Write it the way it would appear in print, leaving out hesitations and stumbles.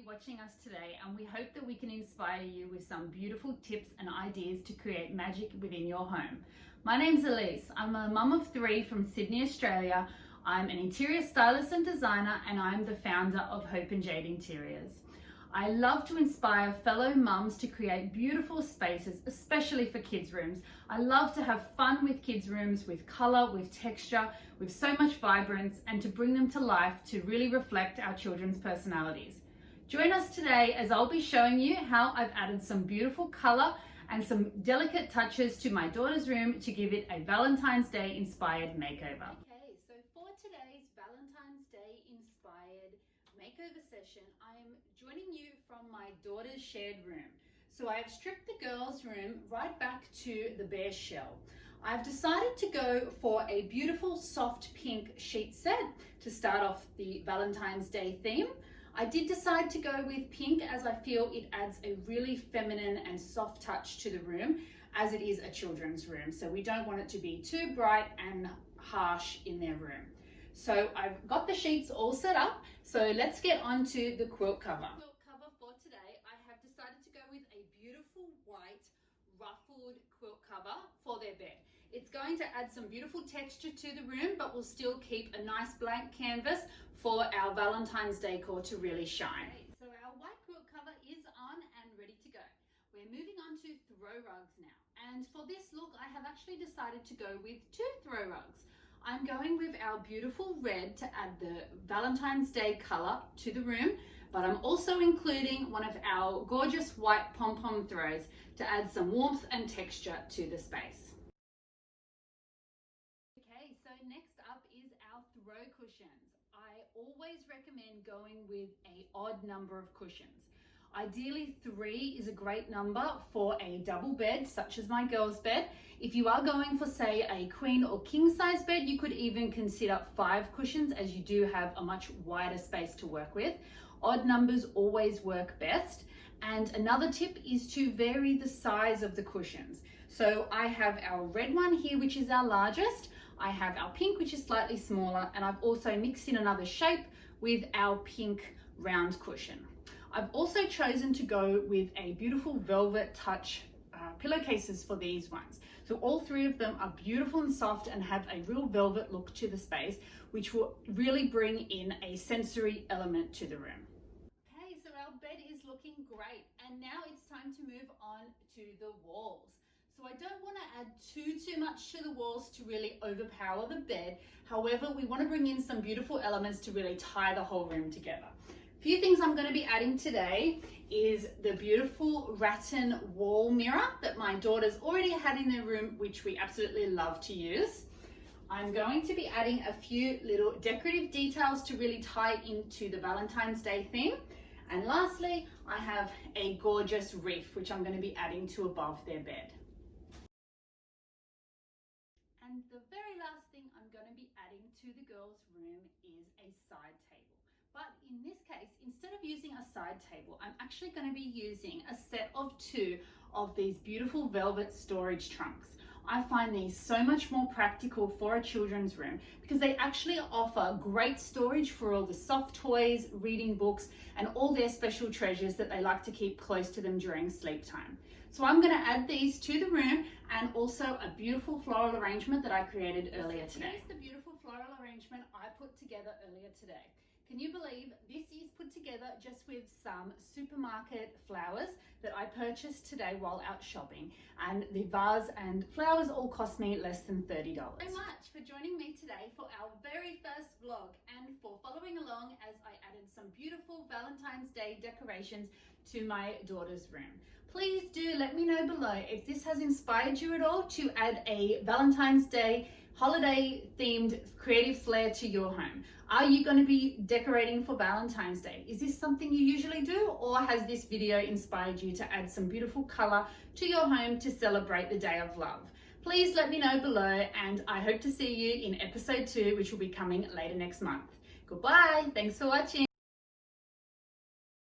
watching us today, and we hope that we can inspire you with some beautiful tips and ideas to create magic within your home. My name's Elise. I'm a mum of 3 from Sydney, Australia. I'm an interior stylist and designer, and I'm the founder of Hope and Jade Interiors. I love to inspire fellow mums to create beautiful spaces, especially for kids' rooms. I love to have fun with kids' rooms, with colour, with texture, with so much vibrance, and to bring them to life to really reflect our children's personalities. Join us today as I'll be showing you how I've added some beautiful colour and some delicate touches to my daughter's room to give it a Valentine's Day inspired makeover. Okay, so for today's Valentine's Day inspired makeover session, I'm joining you from my daughter's shared room. So I've stripped the girls' room right back to the bare shell. I've decided to go for a beautiful soft pink sheet set to start off the Valentine's Day theme. I did decide to go with pink as I feel it adds a really feminine and soft touch to the room, as it is a children's room. So we don't want it to be too bright and harsh in their room. So I've got the sheets all set up. So let's get on to the quilt cover. Quilt cover for today, I have decided to go with a beautiful white ruffled quilt cover for their bed. It's going to add some beautiful texture to the room, but we'll still keep a nice blank canvas for our Valentine's decor to really shine. Okay, so our white quilt cover is on and ready to go. We're moving on to throw rugs now. And for this look, I have actually decided to go with 2 throw rugs. I'm going with our beautiful red to add the Valentine's Day color to the room, but I'm also including one of our gorgeous white pom-pom throws to add some warmth and texture to the space. Okay, so next up is our throw cushions. I always recommend going with an odd number of cushions. Ideally 3 is a great number for a double bed such as my girl's bed. If you are going for say a queen or king size bed, you could even consider 5 cushions as you do have a much wider space to work with. Odd numbers always work best. And another tip is to vary the size of the cushions. So I have our red one here, which is our largest. I have our pink, which is slightly smaller, and I've also mixed in another shape with our pink round cushion. I've also chosen to go with a beautiful velvet touch pillowcases for these ones. So all 3 of them are beautiful and soft and have a real velvet look to the space, which will really bring in a sensory element to the room. Okay, so our bed is looking great, and now it's time to move on to the walls. So I don't want to add too much to the walls to really overpower the bed. However, we want to bring in some beautiful elements to really tie the whole room together. A few things I'm going to be adding today is the beautiful rattan wall mirror that my daughters already had in their room, which we absolutely love to use. I'm going to be adding a few little decorative details to really tie into the Valentine's Day theme. And lastly, I have a gorgeous wreath, which I'm going to be adding to above their bed. And the very last thing I'm going to be adding to the girls' room is a side table. But in this case, instead of using a side table, I'm actually going to be using a set of 2 of these beautiful velvet storage trunks. I find these so much more practical for a children's room because they actually offer great storage for all the soft toys, reading books, and all their special treasures that they like to keep close to them during sleep time. So I'm going to add these to the room, and also a beautiful floral arrangement that I created earlier today. Here's the beautiful floral arrangement I put together earlier today. Can you believe this is put together just with some supermarket flowers that I purchased today while out shopping, and the vase and flowers all cost me less than $30. Thank you so much for joining me today for our very first vlog and for following along as I added some beautiful Valentine's Day decorations to my daughter's room. Please do let me know below if this has inspired you at all to add a Valentine's Day holiday themed creative flair to your home. Are you going to be decorating for Valentine's Day? Is this something you usually do, or has this video inspired you to add some beautiful color to your home to celebrate the Day of Love? Please let me know below, and I hope to see you in episode 2, which will be coming later next month. Goodbye. Thanks for watching.